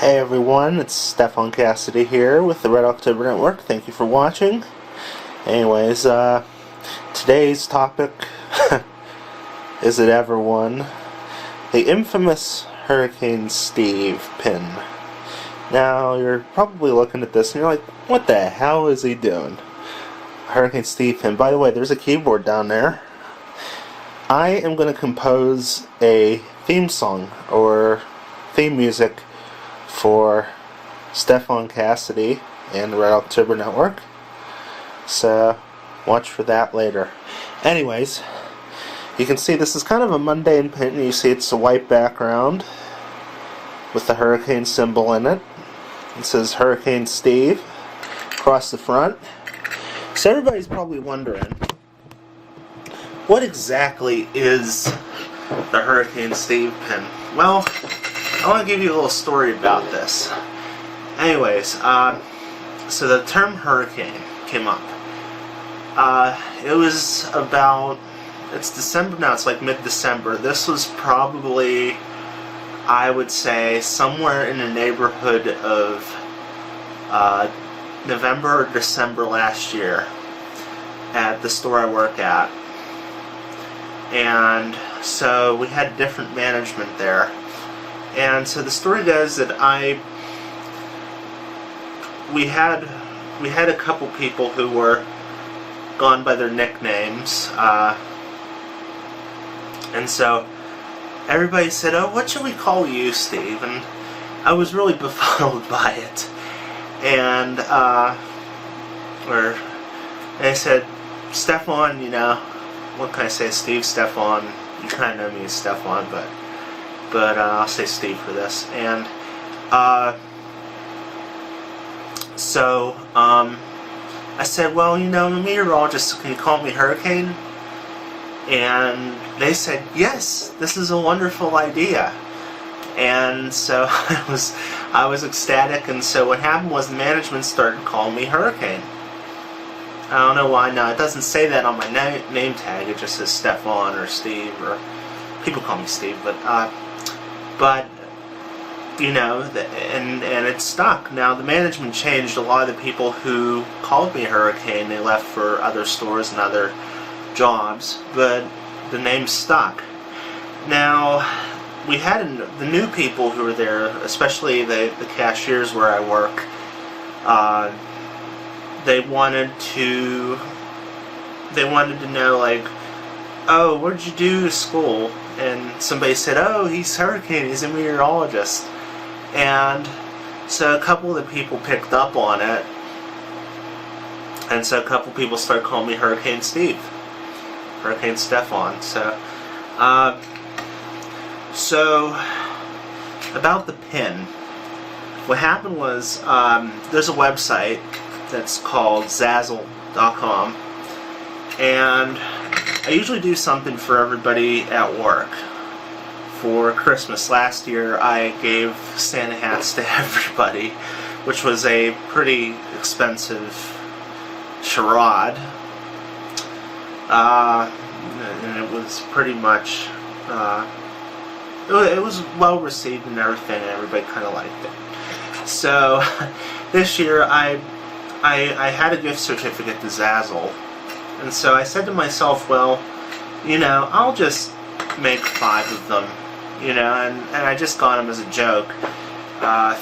Hey everyone, it's Stefan Cassidy here with the Red October Network. Thank you for watching. Anyways, today's topic, is it ever one? The infamous Hurricane Steve pin. Now, you're probably looking at this and you're like, what the hell is he doing? Hurricane Steve pin. By the way, there's a keyboard down there. I am going to compose a theme song, or theme music, for Stefan Cassidy and the Red October Network. So, watch for that later. Anyways, you can see this is kind of a mundane pin. You see it's a white background with the hurricane symbol in it. It says Hurricane Steve across the front. So everybody's probably wondering, what exactly is the Hurricane Steve pin? Well, I want to give you a little story about this. Anyways, so the term hurricane came up. It was about, it's December now, it's like mid-December. This was probably, I would say, somewhere in the neighborhood of November or December last year at the store I work at. And so we had different management there. And so the story goes that we had a couple people who were gone by their nicknames, and so everybody said, "Oh, what should we call you, Steve?" And I was really befuddled by it, and they said, "Stefan, you know, what can I say, Steve, Stefan? You kind of know me as Stefan, but I'll say Steve for this." And so I said, "Well, you know, I'm a meteorologist, can you call me Hurricane?" And they said, "Yes, this is a wonderful idea." And so I was ecstatic. And so what happened was the management started calling me Hurricane. I don't know why now. It doesn't say that on my name tag. It just says Stefan or Steve, or people call me Steve, but you know, and it stuck. Now the management changed. A lot of the people who called me Hurricane, they left for other stores and other jobs, but the name stuck. Now we had the new people who were there, especially the cashiers where I work. They wanted to know, like, "Oh, what did you do to school?" And somebody said, "Oh, he's Hurricane, he's a meteorologist." And so a couple of the people picked up on it, and so a couple of people started calling me Hurricane Steve, Hurricane Stefan. So about the pin, what happened was, there's a website that's called Zazzle.com, and I usually do something for everybody at work. For Christmas last year, I gave Santa hats to everybody, which was a pretty expensive charade. And it was pretty much, it was well received and everything, and everybody kind of liked it. So this year, I had a gift certificate to Zazzle. And so I said to myself, well, you know, I'll just make 5 of them, you know, and I just got them as a joke,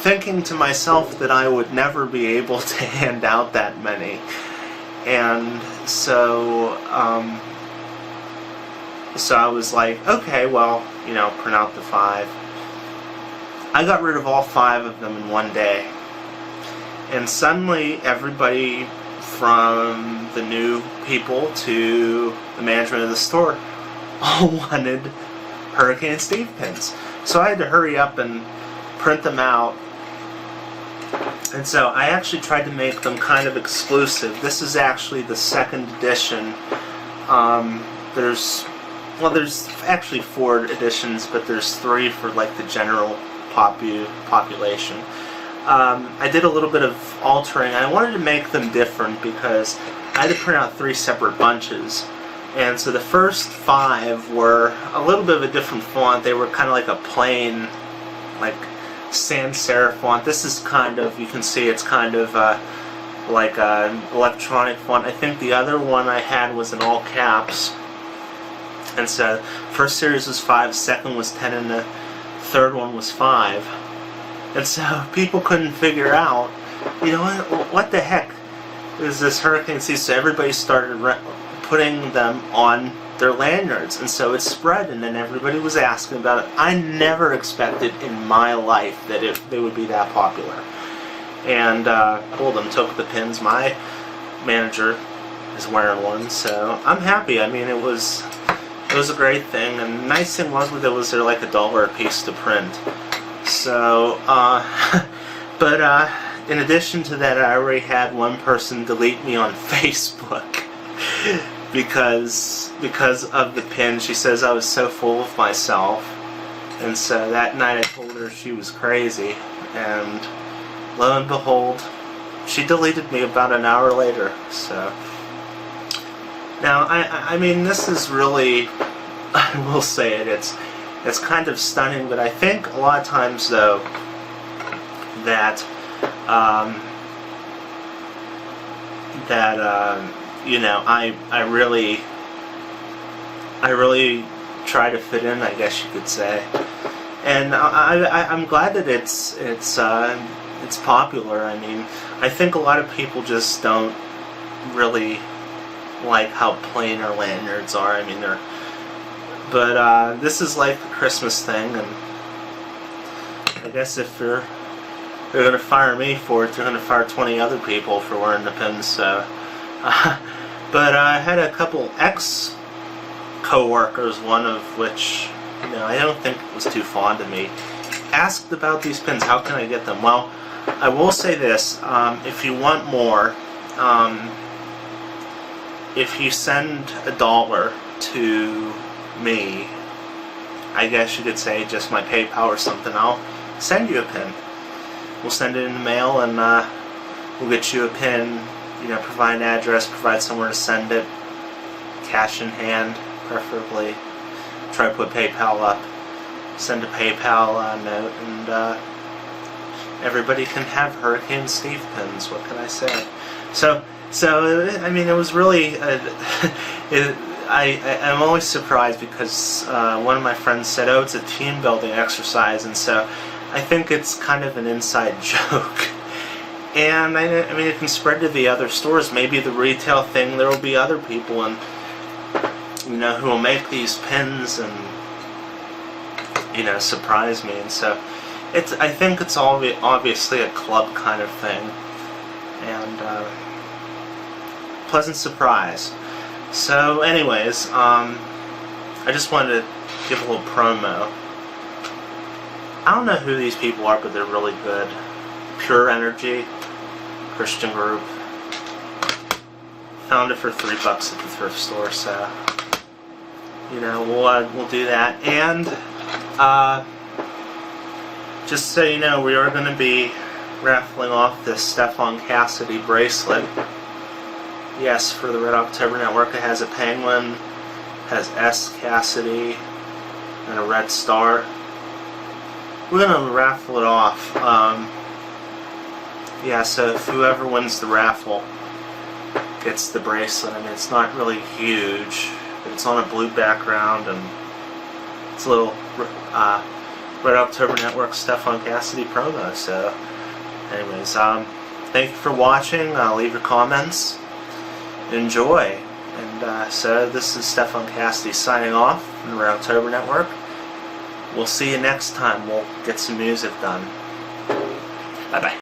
thinking to myself that I would never be able to hand out that many. And so, so I was like, okay, well, you know, print out the 5. I got rid of all 5 of them in one day. And suddenly everybody, from the new people to the management of the store, all wanted Hurricane Steve pins. So I had to hurry up and print them out. And so I actually tried to make them kind of exclusive. This is actually the 2nd edition. There's actually 4 editions, but there's 3 for like the general population. I did a little bit of altering. I wanted to make them different because I had to print out 3 separate bunches. And so the first 5 were a little bit of a different font. They were kind of like a plain, like sans serif font. This is kind of, you can see it's kind of like an electronic font. I think the other one I had was in all caps. And so, first series was 5, second was 10, and the third one was 5. And so, people couldn't figure out, you know, what the heck is this Hurricane C? So everybody started putting them on their lanyards, and so it spread, and then everybody was asking about it. I never expected in my life that they would be that popular. And pulled them, took the pins. My manager is wearing one, so I'm happy. I mean, it was a great thing, and the nice thing was with it was they're like $1 a piece to print. So, but in addition to that, I already had one person delete me on Facebook because of the pin. She says I was so full of myself, and so that night I told her she was crazy, and lo and behold, she deleted me about an hour later. So now I mean, this is really, I will say it, it's kind of stunning, but I think a lot of times though that you know, I really try to fit in, I guess you could say, and I'm glad that it's popular. I mean, I think a lot of people just don't really like how plain our lanyards are. I mean, but this is like the Christmas thing, and I guess if they're going to fire me for it, they're going to fire 20 other people for wearing the pins. So, but I had a couple ex-co-workers, one of which, you know, I don't think was too fond of me, asked about these pins. How can I get them? Well, I will say this: if you want more, if you send $1 to me, I guess you could say just my PayPal or something, I'll send you a pin. We'll send it in the mail, and we'll get you a pin. You know, provide an address, provide somewhere to send it, cash in hand, preferably. Try to put PayPal up. Send a PayPal note, and everybody can have Hurricane Steve pins. What can I say? So I mean, it was really. I'm always surprised because one of my friends said, "Oh, it's a team building exercise," and so I think it's kind of an inside joke. And I mean, it can spread to the other stores. Maybe the retail thing, there will be other people, and you know, who will make these pins and, you know, surprise me. And so I think it's obviously a club kind of thing, and pleasant surprise. So anyways, I just wanted to give a little promo. I don't know who these people are, but they're really good. Pure Energy, Christian group. Found it for $3 at the thrift store, so you know, we'll do that. And just so you know, we are going to be raffling off this Stefan Cassidy bracelet. Yes, for the Red October Network. It has a penguin, has S. Cassidy, and a red star. We're going to raffle it off. Yeah, so if whoever wins the raffle gets the bracelet. I mean, it's not really huge, but it's on a blue background, and it's a little Red October Network Stefan Cassidy promo. So anyways, thank you for watching. Leave your comments. Enjoy. And so this is Stefan Cassidy signing off from the Red October Network. We'll see you next time. We'll get some music done. Bye-bye.